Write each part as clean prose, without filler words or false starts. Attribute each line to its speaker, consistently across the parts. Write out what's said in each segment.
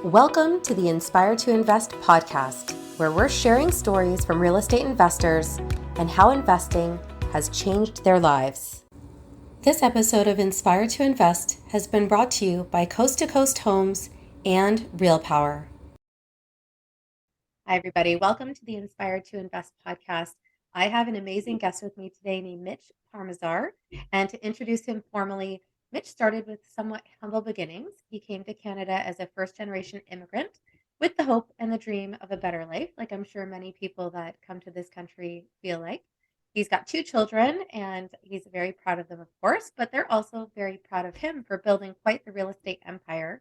Speaker 1: Welcome to the Inspire to Invest podcast, where we're sharing stories from real estate investors and how investing has changed their lives. This episode of Inspire to Invest has been brought to you by Coast to Coast Homes and Real Power. Hi, everybody. Welcome to the Inspire to Invest podcast. I have an amazing guest with me today named Mitch Parmasar. And to introduce him formally, Mitch started with somewhat humble beginnings. He came to Canada as a first-generation immigrant with the hope and the dream of a better life, like I'm sure many people that come to this country feel like. He's got 2 children, and he's very proud of them, of course, but they're also very proud of him for building quite the real estate empire.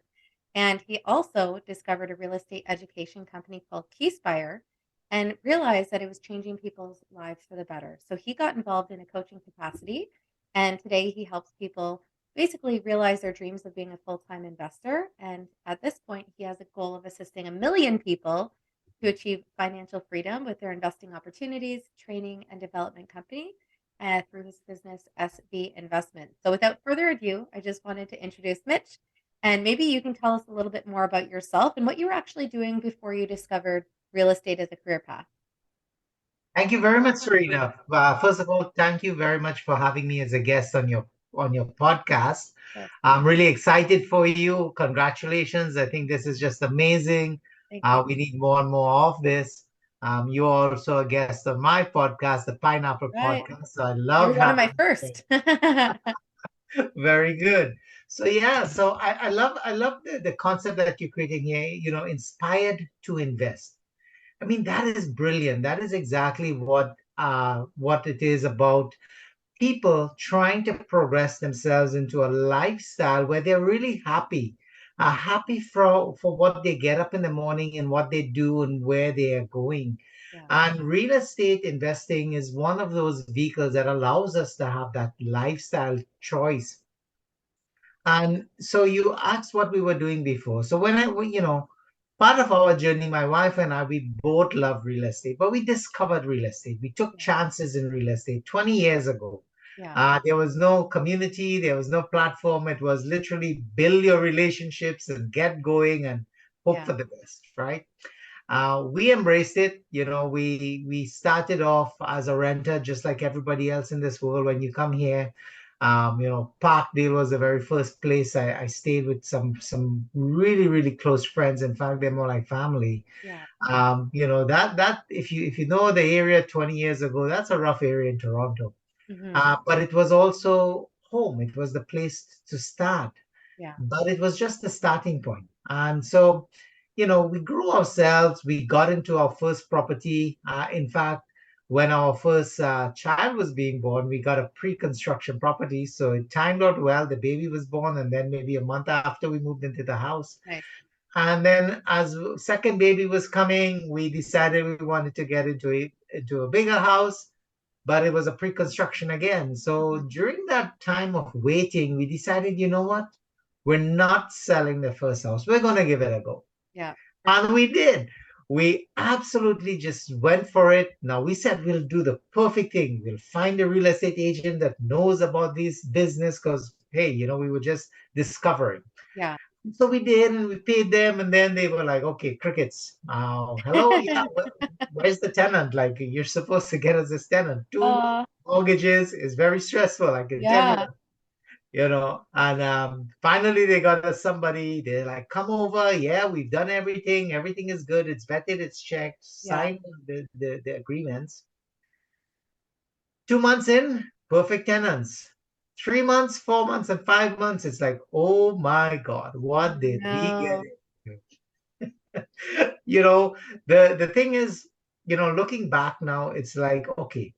Speaker 1: And he also discovered a real estate education company called Keyspire and realized that it was changing people's lives for the better. So he got involved in a coaching capacity, and today he helps people basically realize their dreams of being a full-time investor. And at this point, he has a goal of assisting 1 million people to achieve financial freedom with their investing opportunities, training, and development company through his business, SV Investment. So without further ado, I just wanted to introduce Mitch. And maybe you can tell us a little bit more about yourself and what you were actually doing before you discovered real estate as a career path.
Speaker 2: Thank you very much, Serena. First of all, thank you very much for having me as a guest on your podcast.
Speaker 1: Yes.
Speaker 2: I'm really excited for you. Congratulations. I think this is just amazing.
Speaker 1: Thank you.
Speaker 2: We need more and more of this. You're also a guest on my podcast, the Pineapple
Speaker 1: Right.
Speaker 2: Podcast. So I love
Speaker 1: You're one of my
Speaker 2: having
Speaker 1: first.
Speaker 2: Very good. So I love the concept that you're creating here, inspired to invest. I mean, that is brilliant. That is exactly what it is about. People trying to progress themselves into a lifestyle where they're really happy, happy for what they get up in the morning and what they do and where they are going.
Speaker 1: Yeah.
Speaker 2: And real estate investing is one of those vehicles that allows us to have that lifestyle choice. And so you asked what we were doing before. So part of our journey, my wife and I, we both love real estate, but we discovered real estate. We took chances in real estate 20 years ago.
Speaker 1: Yeah.
Speaker 2: There was no community, there was no platform. It was literally build your relationships and get going and hope for the best, right? We embraced it. We started off as a renter, just like everybody else in this world. When you come here, Parkdale was the very first place I stayed with some really, really close friends. In fact, they're more like family.
Speaker 1: Yeah.
Speaker 2: That if you know the area 20 years ago, that's a rough area in Toronto. But it was also home. It was the place to start.
Speaker 1: Yeah.
Speaker 2: But it was just the starting point. And so, we grew ourselves. We got into our first property. In fact, when our first child was being born, we got a pre-construction property. So it timed out well. The baby was born, and then maybe a month after we moved into the house.
Speaker 1: Nice.
Speaker 2: And then as second baby was coming, we decided we wanted to get into a bigger house, but it was a pre-construction again. So during that time of waiting, we decided, you know what? We're not selling the first house. We're going to give it a go.
Speaker 1: Yeah.
Speaker 2: And we did. We absolutely just went for it. Now we said we'll do the perfect thing. We'll find a real estate agent that knows about this business because, hey, we were just discovering.
Speaker 1: Yeah.
Speaker 2: So we did, and we paid them, and then they were like, okay, crickets. Hello, yeah, where's the tenant? Like, you're supposed to get us this tenant. 2 mortgages is very stressful, I can tell you. And finally they got us somebody. They're like, come over. Yeah, we've done everything. Everything is good. It's vetted. It's checked. Signed the agreements. 2 months in, perfect tenants. 3 months, 4 months, and 5 months. It's like, oh my God, what did we get into? The thing is, looking back now, it's like, okay,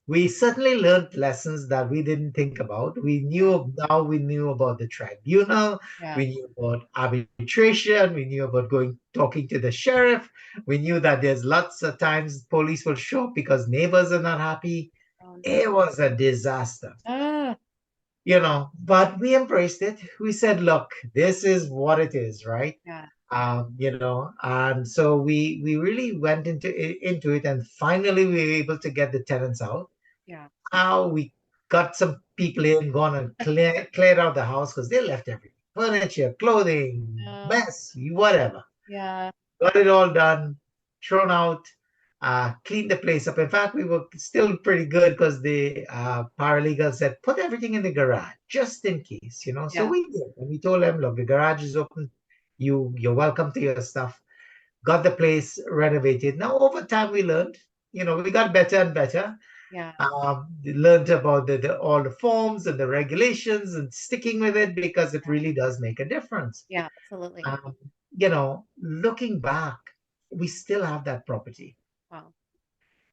Speaker 2: we certainly learned lessons that we didn't think about. We knew about the tribunal. We knew about arbitration. We knew about talking to the sheriff. We knew that there's lots of times police will show up because neighbors are not happy. It was a disaster. But we embraced it. We said, look, this is what it is, right?
Speaker 1: Yeah.
Speaker 2: And so we really went into it, and finally we were able to get the tenants out.
Speaker 1: Yeah.
Speaker 2: How we got some people in, gone and cleared out the house because they left everything. Furniture, clothing, mess, whatever.
Speaker 1: Yeah.
Speaker 2: Got it all done, thrown out, cleaned the place up. In fact, we were still pretty good because the paralegal said, put everything in the garage just in case, you know. So
Speaker 1: Yeah.
Speaker 2: we did. And we told them, look, the garage is open. You're welcome to your stuff. Got the place renovated. Now, over time, we learned, you know, we got better and better.
Speaker 1: Yeah.
Speaker 2: Learned about all the forms and the regulations and sticking with it because it really does make a difference.
Speaker 1: Yeah, absolutely.
Speaker 2: Um, you know, looking back, we still have that property.
Speaker 1: Wow.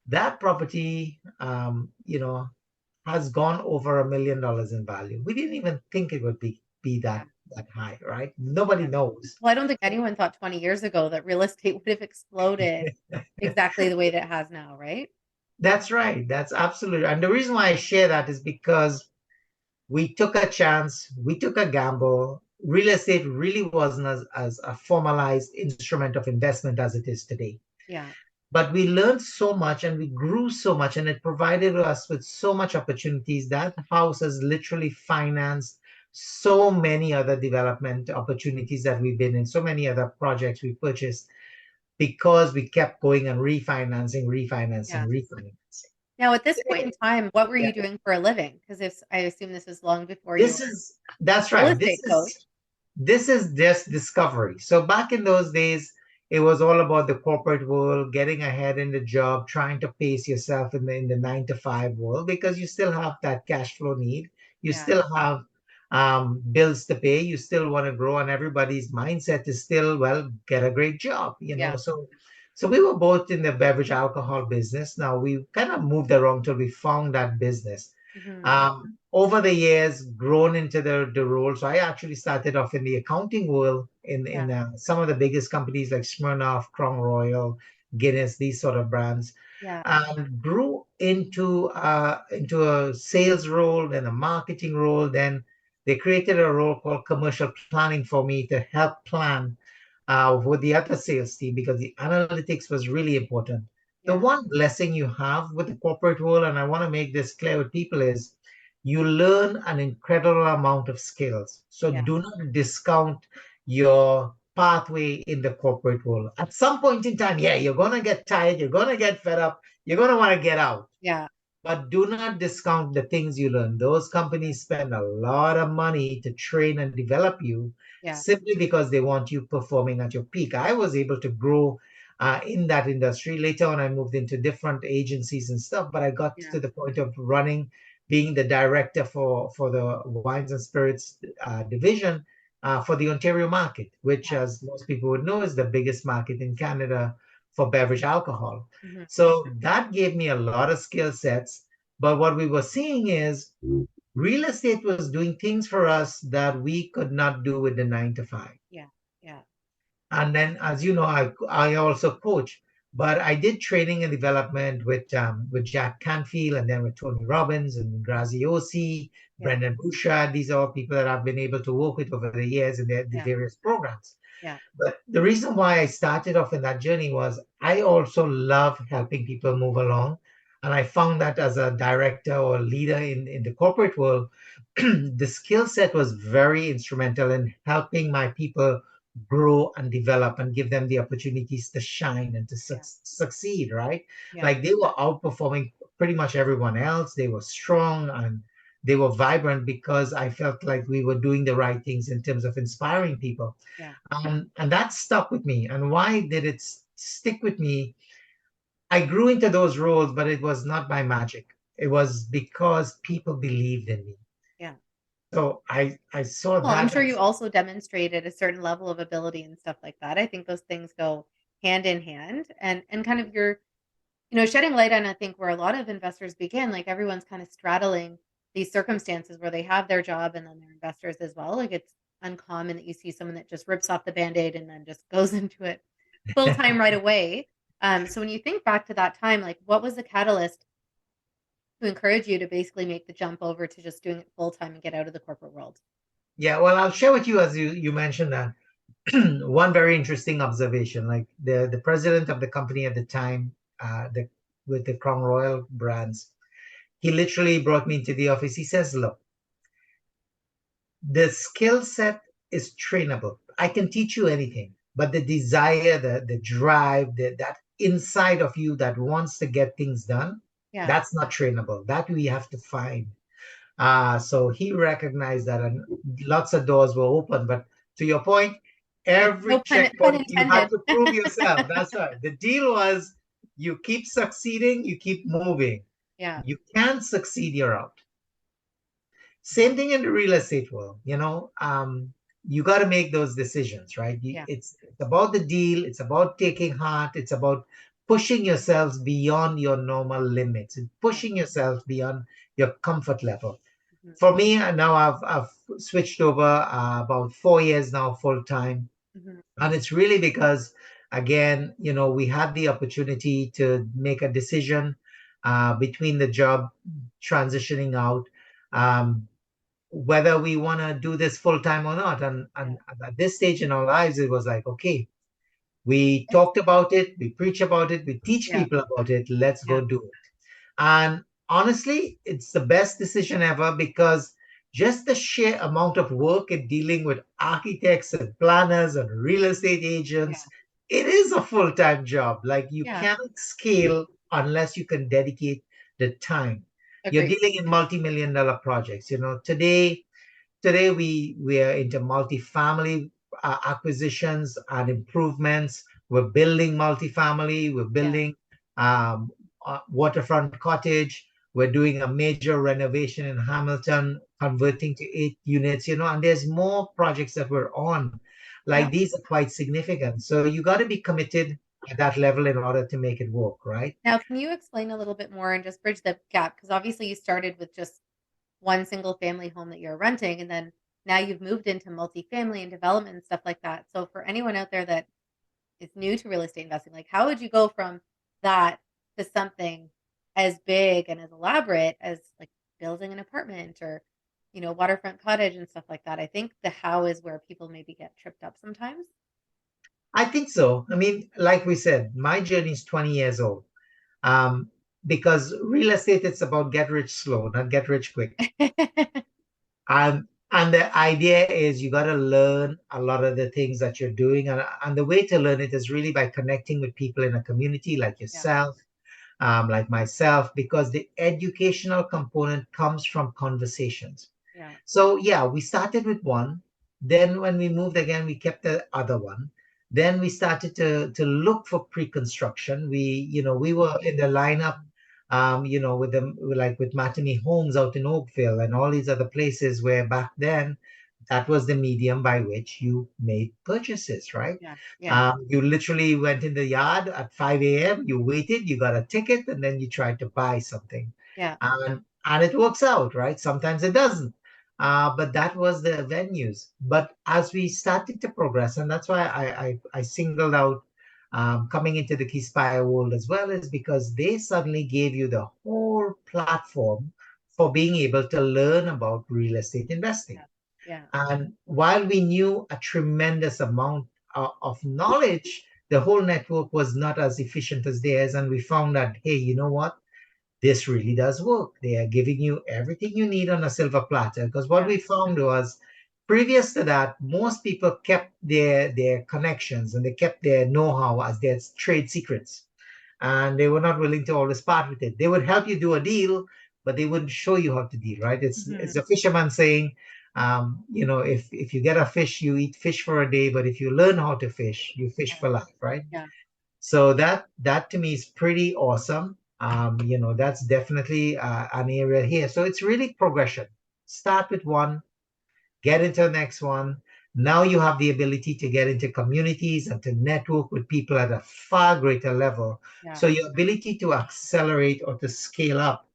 Speaker 2: That property, you know, has gone over $1 million in value. We didn't even think it would be
Speaker 1: Yeah.
Speaker 2: that high, right? Nobody
Speaker 1: Yeah.
Speaker 2: knows.
Speaker 1: Well, I don't think anyone thought 20 years ago that real estate would have exploded exactly the way that it has now, right?
Speaker 2: That's right. That's absolutely. And the reason why I share that is because we took a chance, we took a gamble. Real estate really wasn't as a formalized instrument of investment as it is today.
Speaker 1: Yeah.
Speaker 2: But we learned so much and we grew so much, and it provided us with so much opportunities. That house has literally financed so many other development opportunities that we've been in, so many other projects we purchased because we kept going and
Speaker 1: Yeah.
Speaker 2: refinancing.
Speaker 1: Now, at this point in time, what were
Speaker 2: Yeah,
Speaker 1: you doing for a living? Because if I assume this is long before you
Speaker 2: this
Speaker 1: were
Speaker 2: is that's
Speaker 1: a real
Speaker 2: right.
Speaker 1: estate coach.
Speaker 2: This is just discovery. So back in those days, it was all about the corporate world, getting ahead in the job, trying to pace yourself in the 9 to 5 world because you still have that cash flow need. You
Speaker 1: Yeah.
Speaker 2: still have bills to pay. You still want to grow, and everybody's mindset is still, well, get a great job, you know.
Speaker 1: Yeah.
Speaker 2: So we were both in the beverage alcohol business. Now we kind of moved around till we found that business.
Speaker 1: Hmm.
Speaker 2: Over the years, grown into the role. So I actually started off in the accounting world
Speaker 1: Yeah.
Speaker 2: in some of the biggest companies like Smirnoff, Crown Royal, Guinness, these sort of brands,
Speaker 1: Yeah.
Speaker 2: and grew into a sales role, then a marketing role. Then they created a role called commercial planning for me to help plan with the other sales team because the analytics was really important. The
Speaker 1: Yeah.
Speaker 2: one blessing you have with the corporate world, and I want to make this clear with people, is you learn an incredible amount of skills. So
Speaker 1: Yeah.
Speaker 2: do not discount your pathway in the corporate world. At some point in time, yeah, you're going to get tired, you're going to get fed up, you're going to want to get out.
Speaker 1: Yeah.
Speaker 2: But do not discount the things you learn. Those companies spend a lot of money to train and develop you
Speaker 1: Yeah.
Speaker 2: simply because they want you performing at your peak. I was able to grow in that industry. Later on, I moved into different agencies and stuff, but I got
Speaker 1: Yeah.
Speaker 2: to the point of running, being the director for the wines and spirits division for the Ontario market, which,
Speaker 1: Yeah.
Speaker 2: as most people would know, is the biggest market in Canada for beverage alcohol.
Speaker 1: Hmm.
Speaker 2: So that gave me a lot of skill sets. But what we were seeing is real estate was doing things for us that we could not do with the 9 to 5.
Speaker 1: Yeah. Yeah.
Speaker 2: And then, as you know, I also coach, but I did training and development with Jack Canfield and then with Tony Robbins and Graziosi,
Speaker 1: Yeah.
Speaker 2: Brendan Bouchard. These are all people that I've been able to work with over the years in the
Speaker 1: Yeah.
Speaker 2: various programs.
Speaker 1: Yeah.
Speaker 2: But the reason why I started off in that journey was I also love helping people move along. And I found that as a director or leader in the corporate world, the skill set was very instrumental in helping my people grow and develop and give them the opportunities to shine and to
Speaker 1: Yeah.
Speaker 2: succeed, right?
Speaker 1: Yeah.
Speaker 2: Like they were outperforming pretty much everyone else. They were strong and they were vibrant because I felt like we were doing the right things in terms of inspiring people.
Speaker 1: Yeah.
Speaker 2: And that stuck with me. And why did it stick with me? I grew into those roles, but it was not by magic. It was because people believed in me.
Speaker 1: Yeah.
Speaker 2: So I saw
Speaker 1: Well, I'm
Speaker 2: that
Speaker 1: sure you
Speaker 2: as
Speaker 1: also demonstrated a certain level of ability and stuff like that. I think those things go hand in hand and kind of your, shedding light on I think where a lot of investors begin, like everyone's kind of straddling these circumstances where they have their job and then they're investors as well. Like it's uncommon that you see someone that just rips off the band-aid and then just goes into it full time right away. So when you think back to that time, like what was the catalyst to encourage you to basically make the jump over to just doing it full time and get out of the corporate world?
Speaker 2: yeah, well, I'll share with you as you mentioned that one very interesting observation. Like the president of the company at the time, the with the Crown Royal brands, he literally brought me into the office. He says, "Look, the skill set is trainable. I can teach you anything, but the desire, the drive, that inside of you that wants to get things done,
Speaker 1: Yeah.
Speaker 2: that's not trainable. That we have to find. So he recognized that, and lots of doors were open. But to your point,
Speaker 1: Yeah.
Speaker 2: every
Speaker 1: No pun
Speaker 2: checkpoint you had
Speaker 1: intended.
Speaker 2: to prove yourself. That's right. The deal was you keep succeeding, you keep moving.
Speaker 1: Yeah.
Speaker 2: You can't succeed, you're out. Same thing in the real estate world. You got to make those decisions, right?
Speaker 1: Yeah.
Speaker 2: It's about the deal. It's about taking heart. It's about pushing yourselves beyond your normal limits and
Speaker 1: Yeah.
Speaker 2: pushing yourself beyond your comfort level.
Speaker 1: Mhm.
Speaker 2: For me, now I've switched over about 4 years now full time,
Speaker 1: Mhm.
Speaker 2: and it's really because, again, we had the opportunity to make a decision between the job transitioning out. Um, Whether we want to do this full time or not. And at this stage in our lives, it was like, okay, we
Speaker 1: It's
Speaker 2: talked about it, we preach about it, we teach
Speaker 1: yeah.
Speaker 2: people about it, let's
Speaker 1: Yeah.
Speaker 2: go do it. And honestly, it's the best decision ever because just the sheer amount of work in dealing with architects and planners and real estate
Speaker 1: Yeah.
Speaker 2: agents, it is a full time job. Like you
Speaker 1: Yeah.
Speaker 2: cannot scale unless you can dedicate the time. You're
Speaker 1: Agreed.
Speaker 2: dealing in multi-million dollar projects. Today we are into multifamily acquisitions and improvements. We're building multifamily. We're
Speaker 1: Yeah.
Speaker 2: building waterfront cottage. We're doing a major renovation in Hamilton, converting to 8 units. And there's more projects that we're on.
Speaker 1: Yeah.
Speaker 2: Like these are quite significant. So you got to be committed at that level in order to make it work, right?
Speaker 1: Now, can you explain a little bit more and just bridge the gap? Because obviously you started with just one single family home that you're renting, and then now you've moved into multifamily and development and stuff like that. So for anyone out there that is new to real estate investing, like how would you go from that to something as big and as elaborate as like building an apartment or, waterfront cottage and stuff like that? I think the how is where people maybe get tripped up sometimes.
Speaker 2: I think so. I mean, like we said, my journey is 20 years old. Um, because real estate, it's about get rich slow, not get rich quick. And the idea is you got to learn a lot of the things that you're doing. And the way to learn it is really by connecting with people in a community like
Speaker 1: Yeah.
Speaker 2: yourself, like myself, because the educational component comes from conversations.
Speaker 1: Yeah.
Speaker 2: So yeah, we started with one. Then when we moved again, we kept the other one. Then we started to look for pre-construction. We were in the lineup, with them like with Matinee Homes out in Oakville and all these other places where back then that was the medium by which you made purchases, right?
Speaker 1: Yeah. Yeah.
Speaker 2: You literally went in the yard at 5 a.m., you waited, you got a ticket, and then you tried to buy something.
Speaker 1: Yeah.
Speaker 2: And it works out, right? Sometimes it doesn't. But that was the venues. But as we started to progress, and that's why I singled out coming into the Keyspire world as well, is because they suddenly gave you the whole platform for being able to learn about real estate investing.
Speaker 1: Yeah. Yeah.
Speaker 2: And while we knew a tremendous amount of knowledge, the whole network was not as efficient as theirs. And we found that, hey, you know what? This really does work. They are giving you everything you need on a silver platter. Because what
Speaker 1: Yeah.
Speaker 2: we found was previous to that, most people kept their connections and they kept their know-how as their trade secrets. And they were not willing to always part with it. They would help you do a deal, but they wouldn't show you how to deal, right?
Speaker 1: Mhm.
Speaker 2: It's a fisherman saying, if you get a fish, you eat fish for a day, but if you learn how to fish, you fish
Speaker 1: Yeah.
Speaker 2: for life, right?
Speaker 1: Yeah.
Speaker 2: So that to me is pretty awesome. That's definitely an area here. So it's really progression. Start with one, get into the next one. Now you have the ability to get into communities and to network with people at a far greater level.
Speaker 1: Yeah.
Speaker 2: So your ability to accelerate or to scale up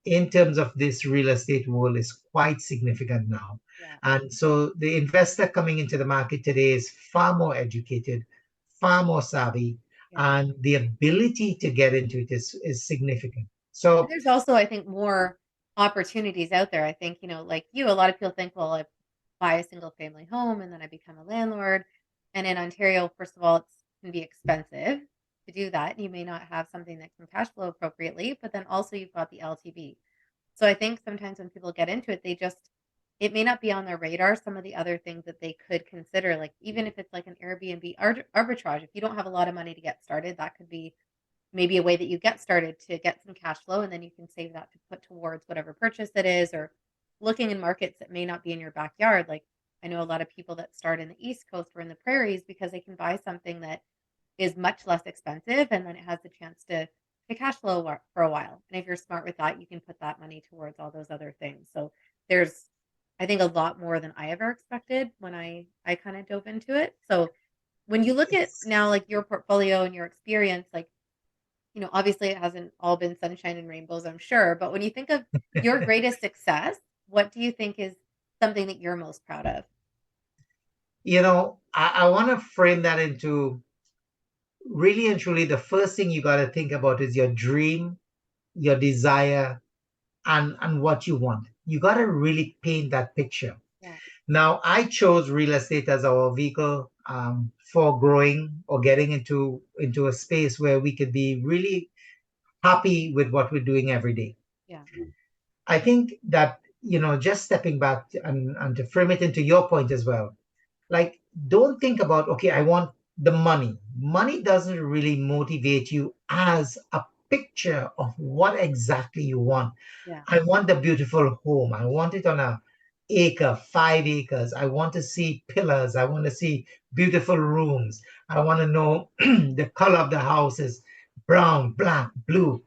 Speaker 2: in terms of this real estate world is quite significant now.
Speaker 1: Yeah.
Speaker 2: And so the investor coming into the market today is far more educated, far more savvy,
Speaker 1: Yeah.
Speaker 2: and the ability to get into it is significant.
Speaker 1: And
Speaker 2: So
Speaker 1: there's also, I think, more opportunities out there. I think, like you, a lot of people think, well, I buy a single family home and then I become a landlord. And in Ontario, first of all, it can be expensive to do that. You may not have something that can cash flow appropriately, but then also you've got the LTV. So I think sometimes when people get into it, they just it may not be on their radar some of the other things that they could consider, like even if it's like an Airbnb arbitrage. If you don't have a lot of money to get started, that could be maybe a way that you get started to get some cash flow, and then you can save that to put towards whatever purchase it is, or looking in markets that may not be in your backyard. Like I know a lot of people that start in the East Coast or in the prairies because they can buy something that is much less expensive, and then it has the chance to cash flow for a while. And if you're smart with that, you can put that money towards all those other things. So there's, I think, a lot more than I ever expected when I kind of dove into it. So when you look at
Speaker 2: It's,
Speaker 1: now like your portfolio and your experience, like, obviously it hasn't all been sunshine and rainbows, I'm sure, but when you think of your greatest success, what do you think is something that you're most proud of?
Speaker 2: I want to frame that into really and truly the first thing you got to think about is your dream, your desire, and what you want. You got to really paint that picture.
Speaker 1: Yeah,
Speaker 2: Now, I chose real estate as our vehicle for growing or getting into a space where we could be really happy with what we're doing every day.
Speaker 1: yeah,
Speaker 2: I think that, just stepping back and to frame it into your point as well, like, don't think about, okay, I want the money. Money doesn't really motivate you as a picture of what exactly you want.
Speaker 1: yeah,
Speaker 2: I want the beautiful home. I want it on a acre, 5 acres. I want to see pillars. I want to see beautiful rooms. I want to know the color of the house is brown, black, blue.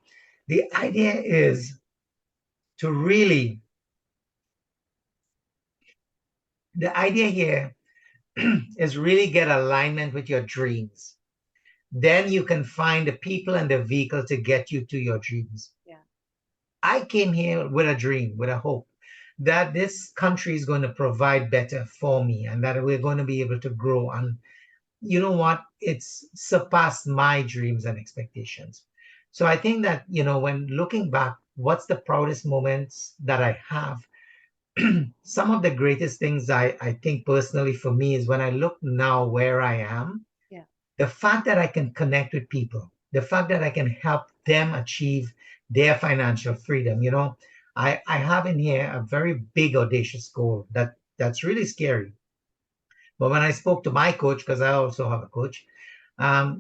Speaker 2: The idea is to really, the idea here is really get alignment with your dreams. Then you can find the people and the vehicle to get you to your dreams.
Speaker 1: yeah,
Speaker 2: I came here with a dream, with a hope that this country is going to provide better for me and that we're going to be able to grow. And you know what? It's surpassed my dreams and expectations. So I think that, when looking back, what's the proudest moments that I have? Some of the greatest things I think personally for me is when I look now where I am,
Speaker 1: yeah,
Speaker 2: the fact that I can connect with people, the fact that I can help them achieve their financial freedom. I have in here a very big audacious goal that's really scary. But when I spoke to my coach, because I also have a coach,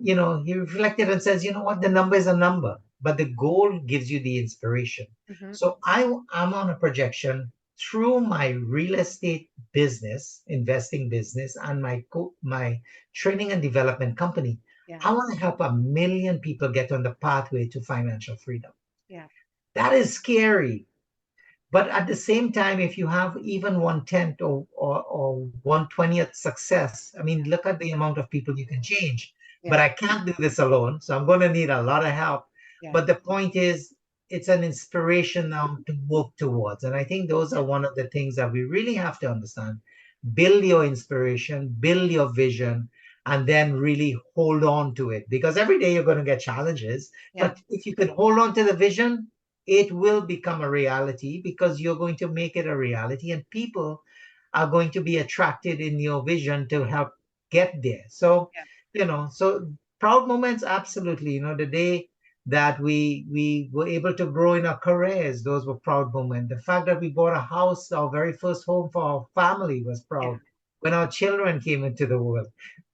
Speaker 2: he reflected and says, you know what, the number is a number, but the goal gives you the inspiration.
Speaker 1: hmm,
Speaker 2: So I'm on a projection through my real estate business, investing business, and my training and development company.
Speaker 1: yeah,
Speaker 2: I want to help 1 million people get on the pathway to financial freedom.
Speaker 1: yeah,
Speaker 2: That is scary. But at the same time, if you have even 1/10 or 1/20th success, I mean,
Speaker 1: yeah,
Speaker 2: look at the amount of people you can change. But
Speaker 1: yeah,
Speaker 2: I can't do this alone. So I'm going to need a lot of help.
Speaker 1: yeah,
Speaker 2: But the point is, it's an inspiration now to work towards. And I think those are one of the things that we really have to understand. Build your inspiration, build your vision, and then really hold on to it. Because every day you're going to get challenges.
Speaker 1: yeah,
Speaker 2: But if you can hold on to the vision, it will become a reality because you're going to make it a reality and people are going to be attracted in your vision to help get there. So,
Speaker 1: yeah,
Speaker 2: so proud moments, absolutely. The day that we were able to grow in our careers, those were proud moments. The fact that we bought a house, our very first home for our family was
Speaker 1: yeah,
Speaker 2: proud. When our children came into the world,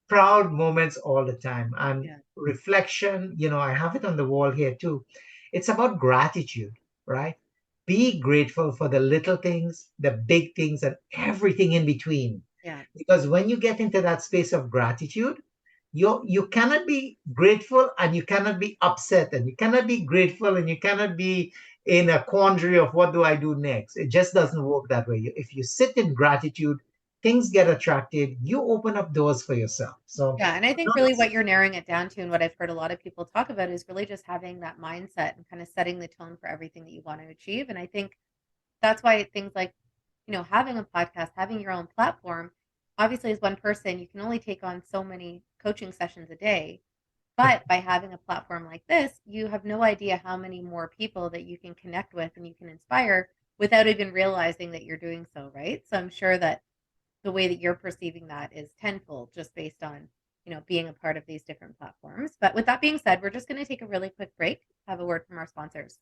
Speaker 2: proud moments all the time. And
Speaker 1: yeah,
Speaker 2: reflection, I have it on the wall here too. It's about gratitude, right? Be grateful for the little things, the big things, and everything in between.
Speaker 1: yeah,
Speaker 2: Because when you get into that space of gratitude, you cannot be grateful and you cannot be upset, and you cannot be grateful and you cannot be in a quandary of what do I do next. It just
Speaker 1: yeah.
Speaker 2: doesn't work that way. If you sit in gratitude, things get attracted. You open up doors for yourself. So
Speaker 1: Yeah, and I think really what you're narrowing it down to, and what I've heard a lot of people talk about, is really just having that mindset and kind of setting the tone for everything that you want to achieve. And I think that's why things like, having a podcast, having your own platform, obviously as one person, you can only take on so many coaching sessions a day. But by having a platform like this, you have no idea how many more people that you can connect with and you can inspire without even realizing that you're doing so, right? So I'm sure that the way that you're perceiving that is tenfold just based on, being a part of these different platforms. But with that being said, we're just going to take a really quick break, have a word from our sponsors.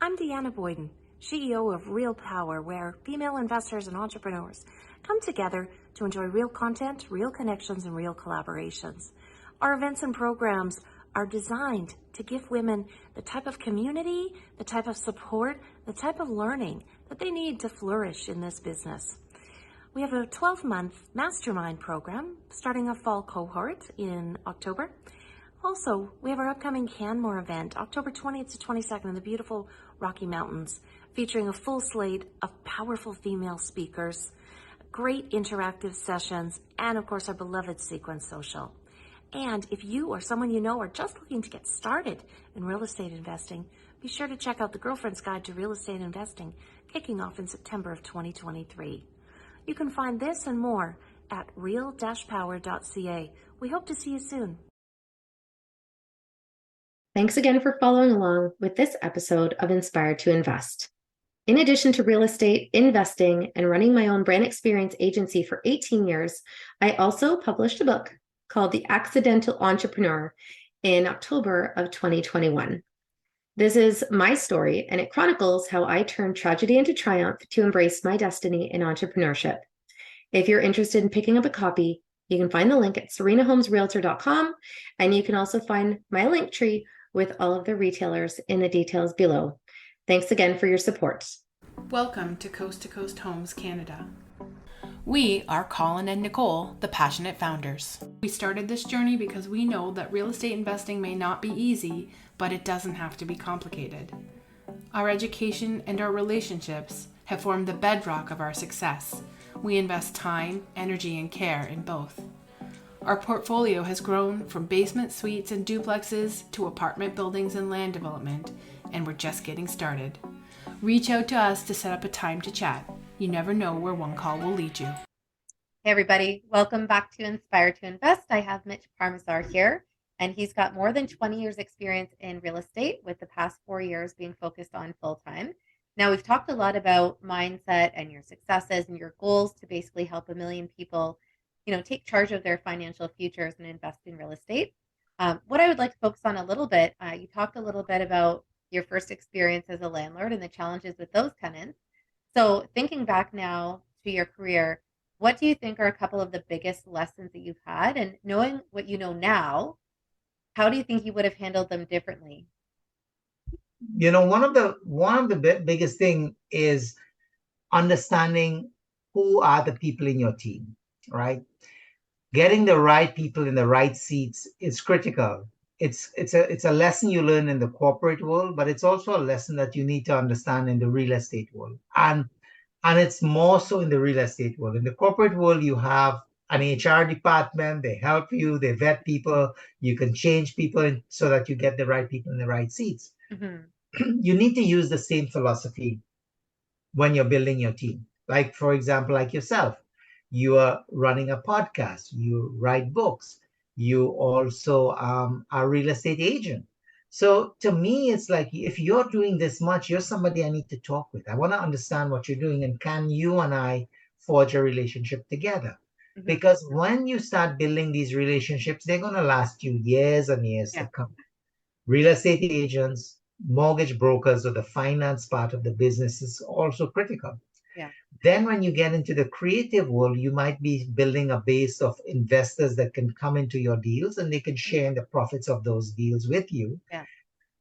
Speaker 3: I'm Deanna Boyden,
Speaker 1: CEO of Real Power, where female investors and entrepreneurs come together to enjoy real content, real connections, and real collaborations. Our events and programs are designed to give women the type of community, the type of support, the type of learning that they need to flourish in this business. We have a 12-month mastermind program starting a fall cohort in October. Also, we have our upcoming Canmore event, October 20th to 22nd in the beautiful Rocky Mountains, featuring a full slate of powerful female speakers, great interactive sessions, and of course our beloved Sequence Social. And if you or someone you know are just looking to get started in real estate investing, be sure to check out the Girlfriend's Guide to Real Estate Investing, kicking off in September of 2023. You can find this and more at real-power.ca. We hope to see you soon.
Speaker 3: Thanks again for following along with this episode of Inspire to Invest. In addition to real estate, investing, and running my own brand experience agency for 18 years, I also published a book called The Accidental Entrepreneur in October of 2021. This is my story, and it chronicles how I turned tragedy into triumph to embrace my destiny in entrepreneurship. If you're interested in picking up a copy, you can find the link at serenahomesrealtor.com, and you can also find my link tree with all of the retailers in the details below. Thanks again for your support.
Speaker 4: Welcome to Coast Homes Canada. We are Colin and Nicole, the passionate founders. We started this journey because we know that real estate investing may not be easy, but it doesn't have to be complicated. Our education and our relationships have formed the bedrock of our success. We invest time, energy, and care in both. Our portfolio has grown from basement suites and duplexes to apartment buildings and land development, and we're just getting started. Reach out to us to set up a time to chat. You never know where one call will lead you.
Speaker 3: Hey everybody, welcome back to Inspire to Invest. I have Mitch Parmasar here, and he's got more than 20 years experience in real estate, with the past 4 years being focused on full-time. Now, we've talked a lot about mindset and your successes and your goals to basically help a million people, take charge of their financial futures and invest in real estate. What I would like to focus on a little bit, you talked a little bit about your first experience as a landlord and the challenges with those tenants. So thinking back now to your career, what do you think are a couple of the biggest lessons that you've had? And knowing what you know now, how do you think you would have handled them differently?
Speaker 2: One of the biggest thing is understanding who are the people in your team, right? Getting the right people in the right seats is critical. It's a lesson you learn in the corporate world, but it's also a lesson that you need to understand in the real estate world. And it's more so in the real estate world. In the corporate world, you have an HR department. They help you, they vet people, you can change people so that you get the right people in the right seats. Mm-hmm. You need to use the same philosophy when you're building your team. Like, for example, like yourself, you are running a podcast, you write books, you also are a real estate agent. So to me, it's like, if you're doing this much, you're somebody I need to talk with. I want to understand what you're doing, and can you and I forge a relationship together? Mm-hmm. Because when you start building these relationships, they're going to last you years and years to come. Real estate agents, mortgage brokers, or the finance part of the business is also critical. Yeah. Then when you get into the creative world, you might be building a base of investors that can come into your deals and they can share in the profits of those deals with you. Yeah.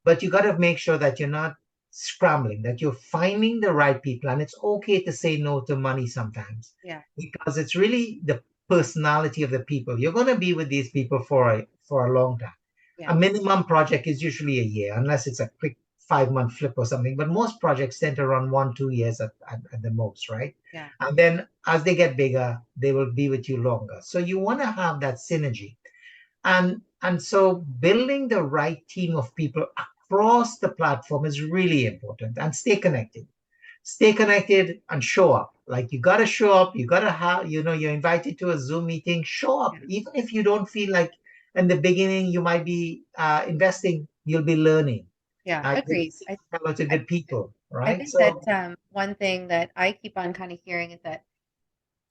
Speaker 2: But you got to make sure that you're not scrambling, that you're finding the right people. And it's okay to say no to money sometimes. Yeah. Because it's really the personality of the people. You're going to be with these people for a long time. Yeah. A minimum project is usually a year, unless it's a quick 5-month flip or something. But most projects tend to run 1-2 years at the most, right? Yeah. And then as they get bigger, they will be with you longer. So you want to have that synergy. And so building the right team of people across the platform is really important. And stay connected. Stay connected and show up. Like, you got to show up. You got to have, you're invited to a Zoom meeting. Show up. Yeah. Even if you don't feel like in the beginning you might be investing, you'll be learning.
Speaker 3: Yeah, agreed.
Speaker 2: Lots of good people, right?
Speaker 3: I think that one thing that I keep on kind of hearing is that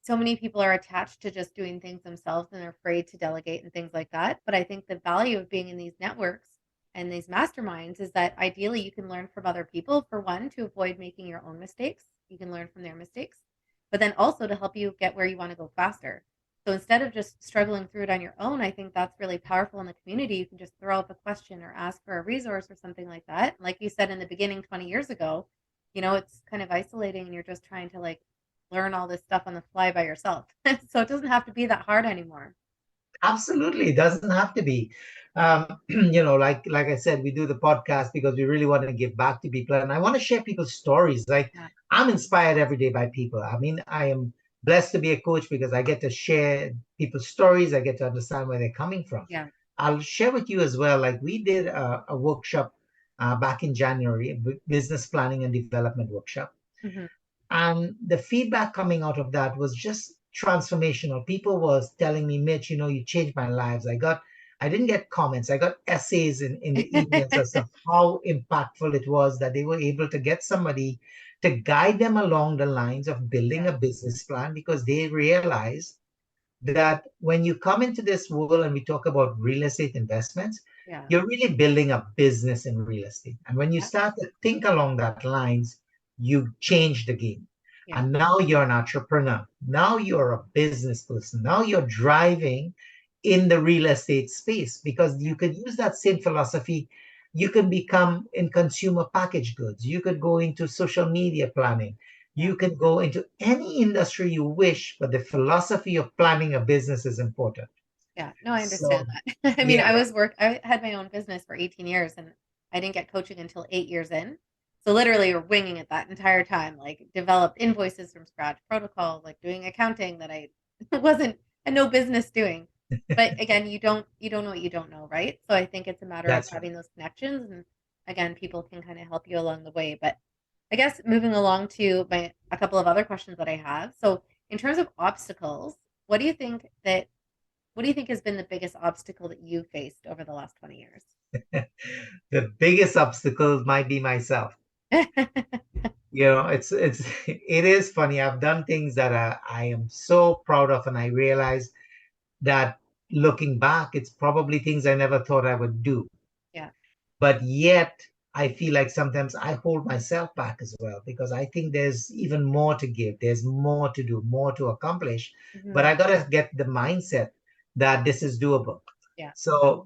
Speaker 3: so many people are attached to just doing things themselves and they're afraid to delegate and things like that. But I think the value of being in these networks and these masterminds is that ideally you can learn from other people, for one, to avoid making your own mistakes. You can learn from their mistakes, but then also to help you get where you want to go faster. So instead of just struggling through it on your own, I think that's really powerful in the community. You can just throw up a question or ask for a resource or something like that. Like you said in the beginning, 20 years ago, it's kind of isolating and you're just trying to like learn all this stuff on the fly by yourself. So it doesn't have to be that hard anymore.
Speaker 2: Absolutely, it doesn't have to be. Like I said, we do the podcast because we really want to give back to people, and I want to share people's stories. Like,
Speaker 3: Yeah.
Speaker 2: I'm inspired every day by people. I mean, I am blessed to be a coach because I get to share people's stories. I get to understand where they're coming from.
Speaker 3: Yeah.
Speaker 2: I'll share with you as well. Like, we did a workshop back in January, a business planning and development workshop.
Speaker 3: Mm-hmm.
Speaker 2: And the feedback coming out of that was just transformational. People was telling me, Mitch, you changed my lives. I didn't get comments. I got essays in the emails as to how impactful it was that they were able to get somebody to guide them along the lines of building a business plan, because they realized that when you come into this world and we talk about real estate investments, you're really building a business in real estate. And when you start to think along that lines, you change the game. And now you're an entrepreneur. Now you're a business person. Now you're driving in the real estate space, because you could use that same philosophy. You can become in consumer packaged goods. You could go into social media planning. You can go into any industry you wish, but the philosophy of planning a business is important.
Speaker 3: Yeah, no, I understand that. I mean, I had my own business for 18 years and I didn't get coaching until 8 years in. So literally you're winging it that entire time, like developed invoices from scratch, protocol, like doing accounting that I had no business doing. But again, you don't know what you don't know, right? So I think it's a matter of having those connections, and again, people can kind of help you along the way. But I guess moving along to a couple of other questions that I have. So in terms of obstacles, what do you think has been the biggest obstacle that you faced over the last 20 years?
Speaker 2: The biggest obstacle might be myself. It is funny. I've done things that I am so proud of, and I realize that looking back, it's probably things I never thought I would do.
Speaker 3: Yeah.
Speaker 2: But yet I feel like sometimes I hold myself back as well, because I think there's even more to give. There's more to do, more to accomplish. Mm-hmm. But I got to get the mindset that this is doable.
Speaker 3: Yeah.
Speaker 2: So,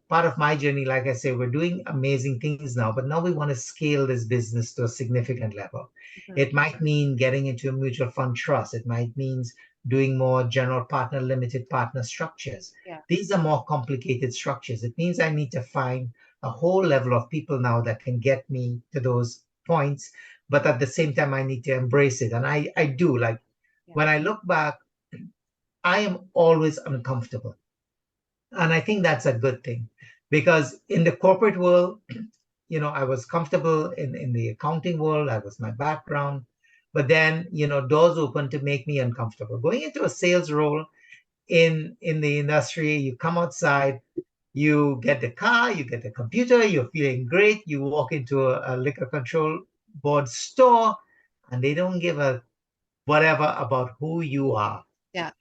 Speaker 2: part of my journey, like I say, we're doing amazing things now, but now we want to scale this business to a significant level. Mm-hmm. It might mean getting into a mutual fund trust. It might mean doing more general partner, limited partner structures.
Speaker 3: Yeah.
Speaker 2: These are more complicated structures. It means I need to find a whole level of people now that can get me to those points. But at the same time, I need to embrace it. And I do. Like, when I look back, I am always uncomfortable. And I think that's a good thing, because in the corporate world, I was comfortable in the accounting world. That was my background. But then, doors open to make me uncomfortable. Going into a sales role in the industry, you come outside, you get the car, you get the computer, you're feeling great. You walk into a liquor control board store, and they don't give a whatever about who you are.
Speaker 3: Yeah.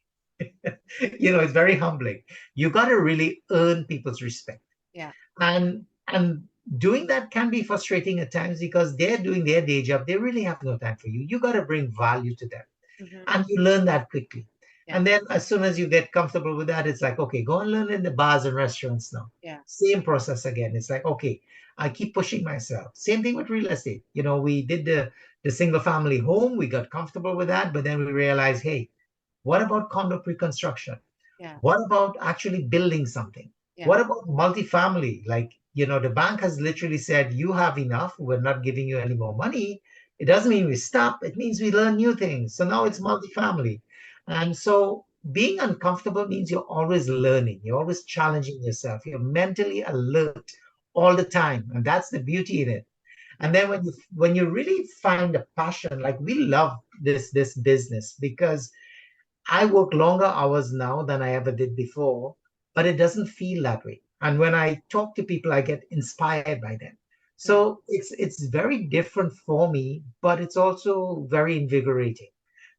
Speaker 2: It's very humbling. You got to really earn people's respect.
Speaker 3: Yeah.
Speaker 2: And doing that can be frustrating at times, because they're doing their day job. They really have no time for you. You got to bring value to them. Mm-hmm. And you learn that quickly. Yeah. And then as soon as you get comfortable with that, it's like, okay, go and learn in the bars and restaurants now.
Speaker 3: Yeah.
Speaker 2: Same process again. It's like, okay, I keep pushing myself. Same thing with real estate. We did the single family home. We got comfortable with that. But then we realized, hey, what about condo pre-construction?
Speaker 3: Yeah.
Speaker 2: What about actually building something? Yeah. What about multifamily? Like, the bank has literally said, you have enough. We're not giving you any more money. It doesn't mean we stop. It means we learn new things. So now it's multifamily. And so being uncomfortable means you're always learning. You're always challenging yourself. You're mentally alert all the time. And that's the beauty in it. And then when you really find a passion, like we love this business, because I work longer hours now than I ever did before, but it doesn't feel that way. And when I talk to people, I get inspired by them. So it's very different for me, but it's also very invigorating.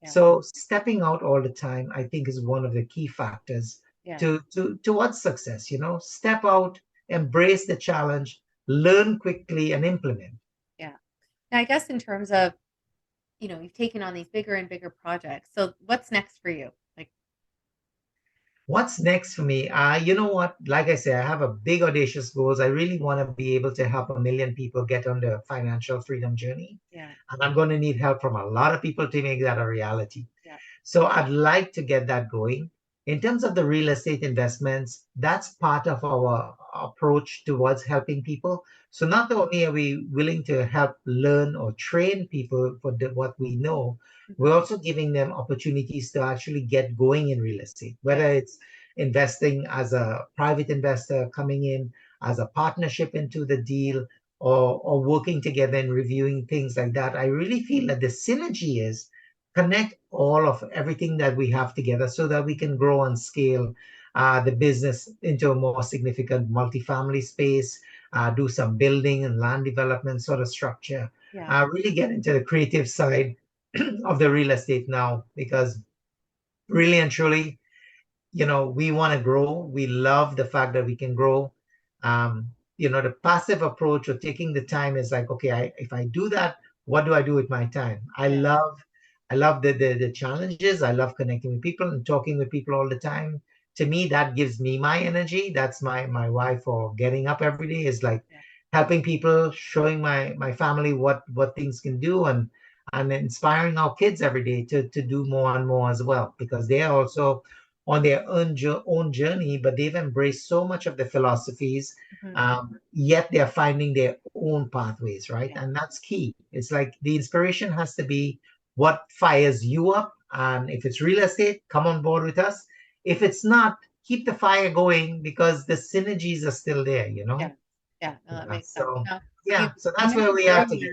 Speaker 2: Yeah. So stepping out all the time, I think, is one of the key factors towards success. Step out, embrace the challenge, learn quickly, and implement.
Speaker 3: Yeah. Now, I guess in terms of, you've taken on these bigger and bigger projects. So what's next for you? Like,
Speaker 2: What's next for me? You know what? Like I say, I have a big audacious goals. I really want to be able to help 1 million people get on the financial freedom journey.
Speaker 3: yeah,
Speaker 2: And I'm going to need help from a lot of people to make that a reality.
Speaker 3: yeah,
Speaker 2: So I'd like to get that going. In terms of the real estate investments, that's part of our approach towards helping people. So not only are we willing to help learn or train people for what we know, we're also giving them opportunities to actually get going in real estate, whether it's investing as a private investor coming in as a partnership into the deal, or working together and reviewing things like that. I really feel that the synergy is connect all of everything that we have together so that we can grow and scale the business into a more significant multifamily space, do some building and land development sort of structure, really get into the creative side of the real estate now, because really and truly, we want to grow. We love the fact that we can grow. The passive approach or taking the time is like, okay, if I do that, what do I do with my time? I love the challenges. I love connecting with people and talking with people all the time. To me, that gives me my energy. That's my wife for getting up every day is like helping people, showing my family what things can do, and inspiring our kids every day to do more and more as well, because they are also on their own journey, but they've embraced so much of the philosophies, yet they're finding their own pathways, right? And that's key. It's like the inspiration has to be what fires you up. And if it's real estate, come on board with us. If it's not, keep the fire going, because the synergies are still there,
Speaker 3: Yeah, no, that makes sense.
Speaker 2: So,
Speaker 3: Now,
Speaker 2: so that's where we are today.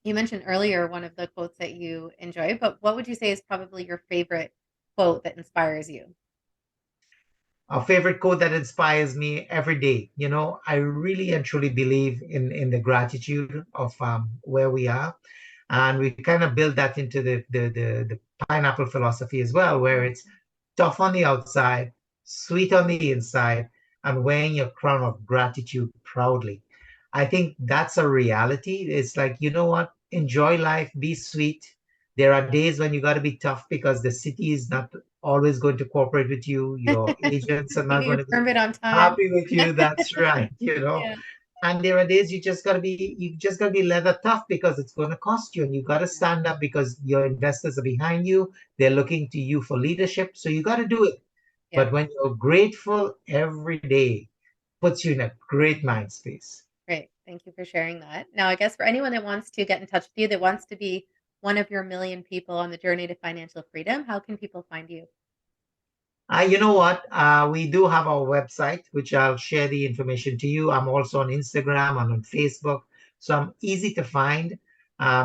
Speaker 3: You mentioned earlier one of the quotes that you enjoy, but what would you say is probably your favorite quote that inspires you?
Speaker 2: A favorite quote that inspires me every day. I really and truly believe in the gratitude of where we are. And we kind of build that into the pineapple philosophy as well, where it's tough on the outside, sweet on the inside, and wearing your crown of gratitude proudly. I think that's a reality. It's like, you know what? Enjoy life, be sweet. There are days when you got to be tough because the city is not always going to cooperate with you. Your agents are not going to be
Speaker 3: Permit on time.
Speaker 2: happy with you. That's right.
Speaker 3: Yeah.
Speaker 2: And there are days you just gotta be leather tough, because it's going to cost you, and you got to stand up because your investors are behind you. They're looking to you for leadership, so you got to do it. But when you're grateful every day, puts you in a great mind space.
Speaker 3: Great. Thank you for sharing that. Now, I guess for anyone that wants to get in touch with you, that wants to be one of your 1 million people on the journey to financial freedom, how can people find you?
Speaker 2: You know what? We do have our website, which I'll share the information to you. I'm also on Instagram and on Facebook, so I'm easy to find.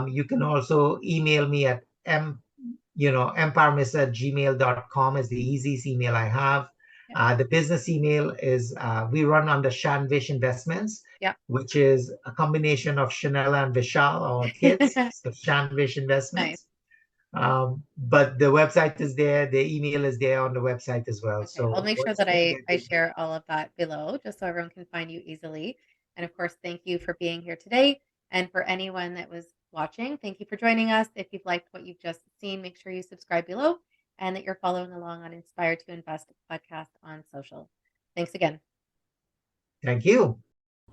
Speaker 2: You can also email me at empowermiss@gmail.com is the easiest email I have. The business email is, we run under Shanvish Investments, which is a combination of Chanel and Vishal, our kids. So Shanvish Investments.
Speaker 3: Nice.
Speaker 2: But the website is there. The email is there on the website as well.
Speaker 3: Okay.
Speaker 2: So
Speaker 3: I'll make sure that I share all of that below, just so everyone can find you easily. And of course, thank you for being here today. And for anyone that was watching, thank you for joining us. If you've liked what you've just seen, make sure you subscribe below and that you're following along on Inspire to Invest podcast on social. Thanks again.
Speaker 2: Thank you.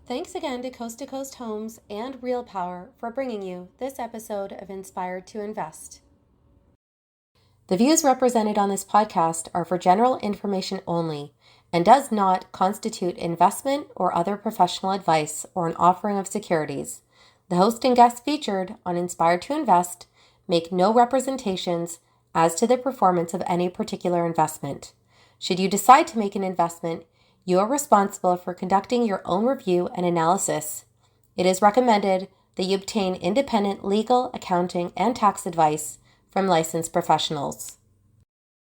Speaker 1: Thanks again to Coast Homes and Real Power for bringing you this episode of Inspired to Invest. The views represented on this podcast are for general information only and does not constitute investment or other professional advice or an offering of securities. The host and guests featured on Inspired to Invest make no representations as to the performance of any particular investment. Should you decide to make an investment, you are responsible for conducting your own review and analysis. It is recommended that you obtain independent legal, accounting, and tax advice from licensed professionals.